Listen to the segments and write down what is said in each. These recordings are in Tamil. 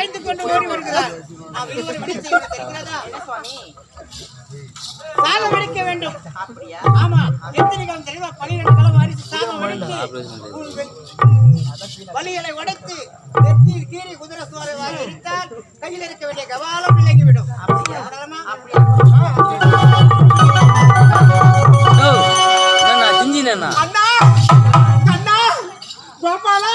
பயந்து கொண்டு ஓடி வருகிறார். நாம் இருவரும் விடை செய்வது தெரிகிறதா? என்ன சுவாமி? சாதம் வடிக்க வேண்டும். அப்படியா? ஆமா. எத்தனை காலம் தெரியுமா? 12 காலம் வாரிசு சாதம் வடித்து வலிகளை உடைத்து நெத்தியில் கீறி குதிரை சோறை வாரி எரித்தால் கையில் இருக்க வேண்டிய கவாலம் விலகிவிடும். அப்படியா? அப்படியா? அண்ணா அண்ணா கோபாலா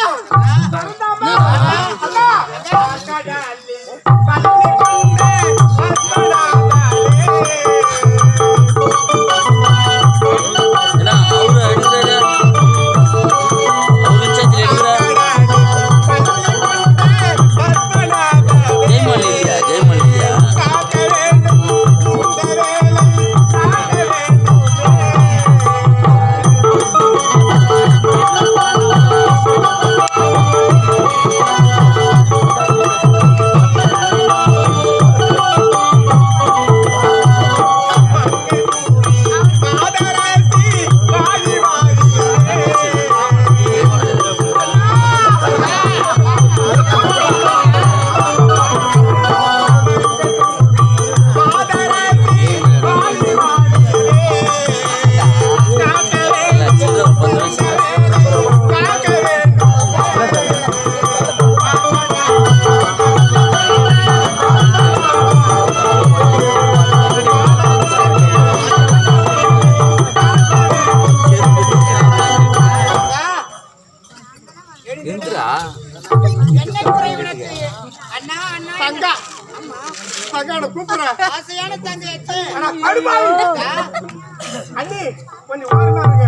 அண்ணி கொஞ்சம் ஓரமா இருங்க.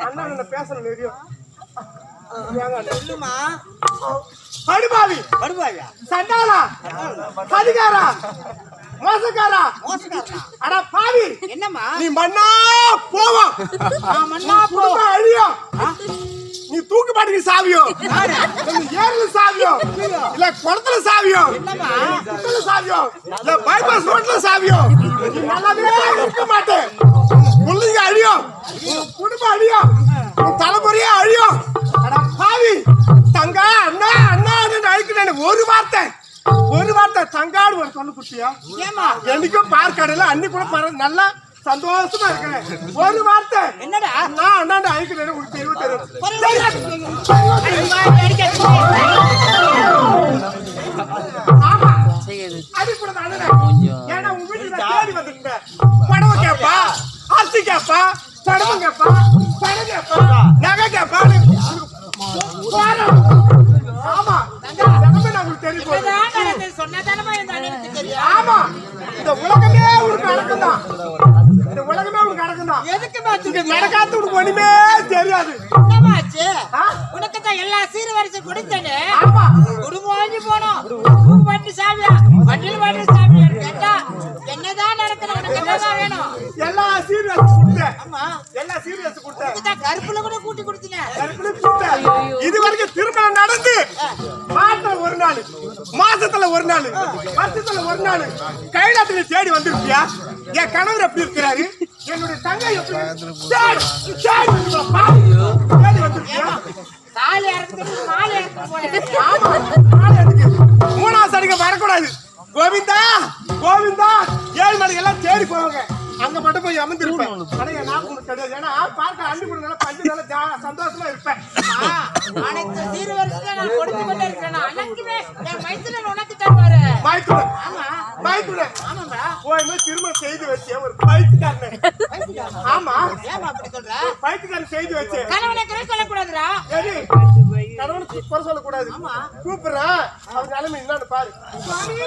அண்ணா என்ன பேசணும் தெரியும். சொல்லுமா. படுபாவி படுபாவியா சண்டாளா சதிகாரா மோசக்காரா மோசக்காரா அட பாவி என்னம்மா நீ மண்ணா போவா மண்ணா போவா அழியும். நீ தூக்கு பாட்டுக்கு சாவியோ ஏர்ல சாவியோ இல்ல குளத்துல சாவியோ குளத்துல சாவியோ இல்ல பைபாஸ் ரோட்ல சாவியோ நீ நல்லாவே இருக்க மாட்டேன். பிள்ளைங்க அழியும், குடும்பம் அழியும், தலைமுறையே அழியும். அட பாவி தங்க அண்ணா அண்ணா அழிக்கிறேன் ஒரு வார்த்தை தங்காடு ஒரு சொல்லு குட்டியா என்னைக்கும் பார்க்கடையில அன்னி கூட நல்லா சந்தோஷமா இருக்கிறேன். ஒரு வார்த்தை என்னடா நான் அண்ணாண்ட அழிக்கிறேன் உங்களுக்கு தெரியும். ஆமா அடிப்பட ஏன்னா உங்க வீட்டுல தேடி வந்துட்டேன். படவை கேப்பா அரிசி கேப்பா படவை கேப்பா படம் கேப்பா நகை கேப்பா. ஆமா உங்களுக்கு தெரியும். ஆமா இந்த உலகமே உனக்கு அடக்கும்தான். இந்த உலகமே உனக்கு அடக்கும்தான். எதுக்கு நடக்காது உனக்கு ஒண்ணுமே தெரியாது. உனக்கு தான் எல்லா சீர்வரிசை கொடுத்தேன்னு குடும்பம் வாங்கி போனோம். வண்டி சாவியா வண்டியில் வண்டி சாவியா கேட்டா என்னதான் நடக்கணும் உனக்கு என்னதான் வேணும்? எல்லா சீர்வரிசை கொடுத்தேன். ஆமா எல்லா சீர்வரிசை கொடுத்தேன். கருப்புல கூட கூட்டி கொடுத்தேன். கருப்புல கொடுத்தேன். இது வரைக்கும் திருமணம் நடந்து மாசத்துல ஒரு நாள் மாசத்துல ஒரு நாள் வருஷத்துல ஒரு நாள் கைலாத்துல தேடி வந்திருக்கியா? என் கணவர் எப்படி இருக்கிறாரு? என்னுடைய தங்கை எப்படி தேடி வந்திருக்கியா? மூணாவது சடிக்க வரக்கூடாது. கோவிந்தா கோவிந்தா 7 மணிக்கு எல்லாம் தேடி போவாங்க. அங்க மட்டும் போய் அமர்ந்திருப்பேன். ஆனா என் நாக்கு கிடையாது. ஏன்னா பார்க்க அள்ளி கொடுங்க பஞ்சு நல்லா சந்தோஷமா இருப்பேன். அனைத்து சீர்வரிசையும் நான் கொடுத்து கொண்டே இருக்கிறேன். அன்னைக்குமே என் மைத்துனர் உனக்கு தருவாரு. மைத்துனர் ஆமா மைத்துனர் ஆமாடா. போய் திரும்ப செய்து வச்சே ஒரு பைத்தியக்காரன். ஆமா ஏமா அப்படி சொல்ற? பைத்தியக்காரன் செய்து வச்சே. கணவனை குறை சொல்ல கூடாதுடா. சரி கணவனை குறை சொல்ல கூடாது. ஆமா கூப்பிடுறா. அவங்க நிலைமை என்னன்னு பாரு. சுவாமி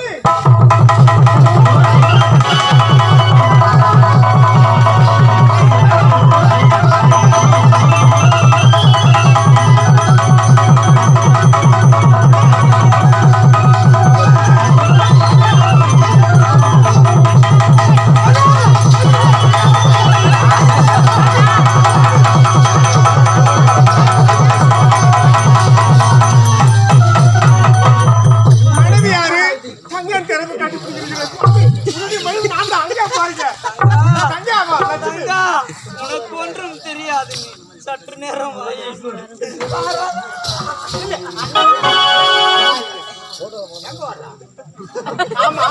ஆமா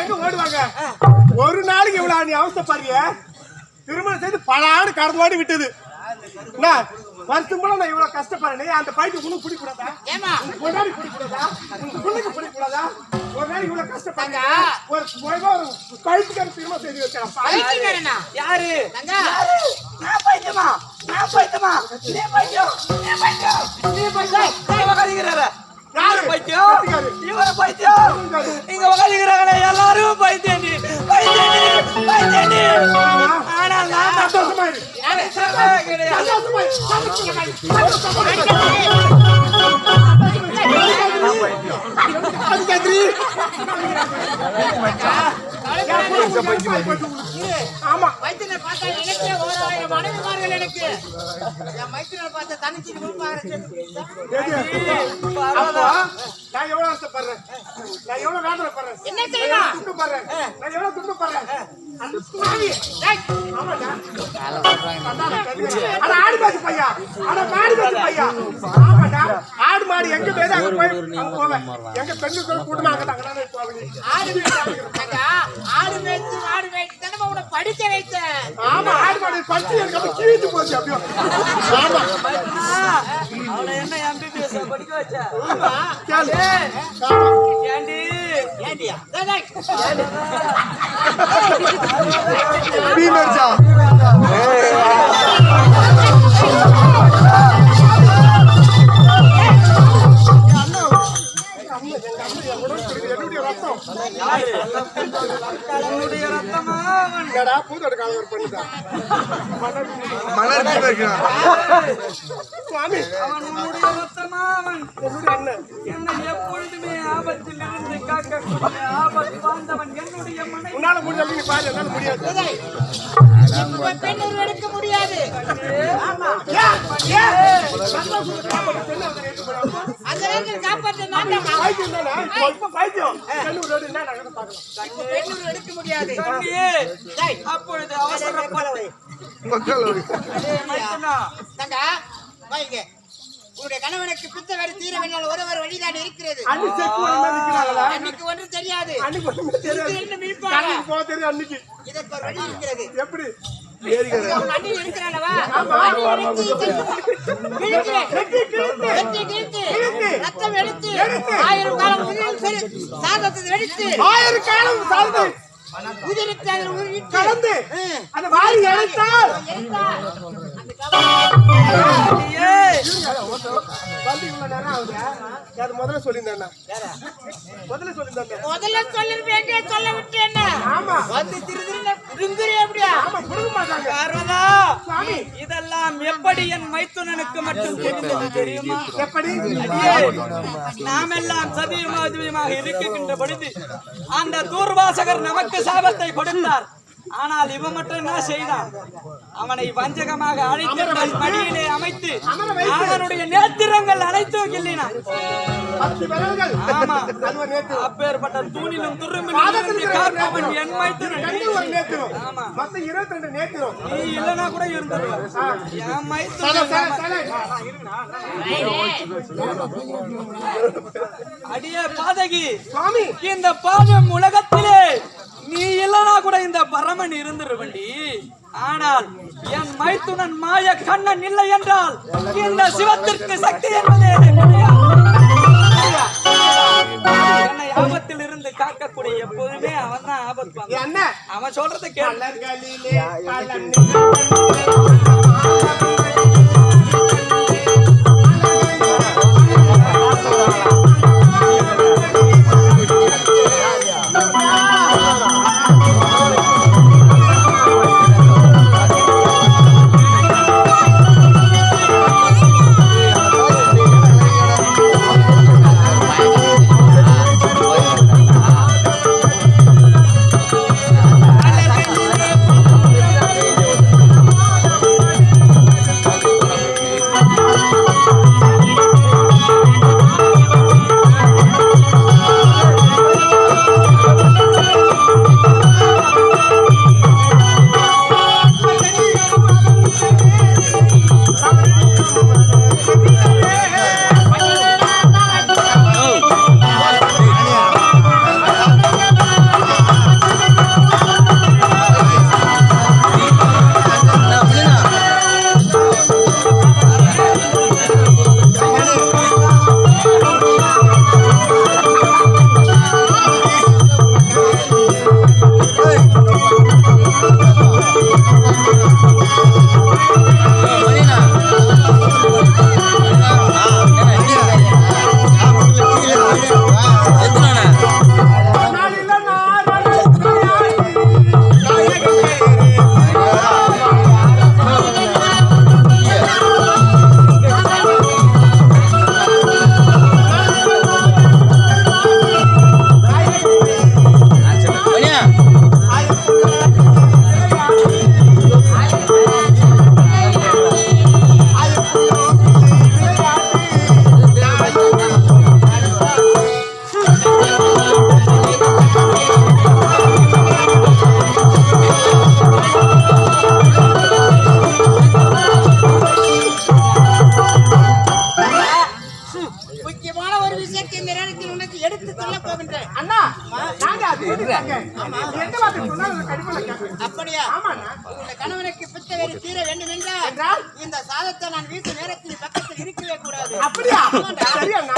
எங்க ஓடுவாங்க ஒரு நாளைக்கு இவ்வளவு நீ அவசரப்படுறிய திருமணம் செய்து பல ஆடு கடந்து ஓடி விட்டது என்ன வருஷம் போல நான் இவ்வளவு கஷ்டப்படுறேன் அந்த பாய்ட்டு உனக்கு பிடிக்கூடாதா ஒரு நாளைக்கு பிடிக்கூடாதா உங்க பிள்ளைக்கு பிடிக்கூடாதா ஒரு நாளைக்கு இவ்வளவு கஷ்டப்பாங்க ஒரு பைத்துக்கார திருமணம் செய்து வச்சேன் யாரு நான் பைத்தியமா நீ பைத்தியம் யாரு பைத்தியம் இவர பைத்தியம் இங்க உட்கார்ந்திருக்காங்களே எல்லாரும் பைத்தியம் ஆனா நான் சந்தோஷமா ஆமா வைத்தியனை பார்த்தா எனக்கே 1000 மனைவிமார்கள் எனக்கு என் வைத்தியனை பார்த்த தனிச்சு நான் எவ்வளவு ஆசைப்படுறேன் நான் எவ்வளவு வேதனைப்படுறேன் என்ன செய்யலாம் துண்டுப்படுறேன் நான் எவ்வளவு துண்டுப்படுறேன் ஆடு மாடு பையா ஆடு மாடு எங்க பேரு அங்க போவேன் எங்க பெண்ணுக்கு கூட்டமாக ஆடு மேய்ச்சி தானே உன்னை படிக்க வைத்தேன் ஆமா ஆடு மாடு படிச்சு எனக்கு கீழ்த்து போச்சு அப்படியே அவளை என்ன எம்பிபிஎஸ் படிக்க வச்ச ஏண்டி ஏண்டியா பீமர்ஜா என்னுடைய ரத்தம் பூத்தோட காலம் பண்ணிட்டான் சுவாமி எப்பொழுதுமே ஆபத்தில் இருந்து காக்கக்கூடிய ஆபத்து வாழ்ந்தவன் என்னுடைய மனை உன்னால முடியாது பாரு என்னால முடியாது பெண்ணூர் எடுக்க முடியாது அந்த நேரத்தில் காப்பாற்ற பெண்ணூர் எடுக்க முடியாது அப்பொழுது அவசரப்படவை உன்னுடைய கணவனுக்கு பித்த வரி தீர வேண்டால் ஒரு வழிதான் இருக்கிறது அன்னைக்கு ஒன்றும் தெரியாது இதற்கு ஒரு வழி இருக்கிறது எப்படி ரத்தம் எடுத்து 1000 காலம் உதிரித்து கலந்து அந்த வாரி எடுத்தால் முதல்ல சொல்லிருந்தேன் சொல்ல விட்டு என்ன ஆமா வந்து எப்படியா இதெல்லாம் எப்படி என் மைத்துனனுக்கு மட்டும் தெரிந்தது தெரியுமா எப்படி நாம் எல்லாம் சதியமாக இருக்கின்ற பொழுது அந்த தூர்வாசகர் நமக்கு சாபத்தை கொடுத்தார் ஆனால் இவன் மட்டும் என்ன செய்தான் அவனை வஞ்சகமாக அழைத்து தன் மடியிலே அமைத்து அவனுடைய நேத்திரங்கள் அனைத்து கிள்ளினான் அப்பேற்பட்ட தூணிலும் துரும்பிலும் காப்பவன் என் மைத்துனன் நீ இல்லனா கூட இருந்துருவான் என் மைத்துனன் அடியே பாதகி இந்த பாதம் உலகத்திலே நீ இல்லனா கூட இந்த பரமன் இருந்துருவண்டி ஆனால் என் மைத்துனன் மாய கண்ணன் இல்லை என்றால் இந்த சிவத்திற்கு சக்தி என்பதே என்னை ஆபத்தில் இருந்து காக்கக்கூடிய எப்போதுமே அவன் தான் ஆபத்து அவன் சொல்றதை கேளு முக்கியமான ஒரு விஷயத்தை இந்த நேரத்தில் உனக்கு எடுத்து சொல்ல போகின்றேன். அண்ணா நாங்க அது எந்த வார்த்தை சொன்னாலும் கடிமலை கேட்பேன். அப்படியா? ஆமாண்ணா. இந்த கணவனுக்கு பித்த வேறு தீர வேண்டும் என்றால் இந்த சாதத்தை நான் வீட்டு நேரத்தில் பக்கத்தில் இருக்கவே கூடாது. அப்படியா? சரி அண்ணா.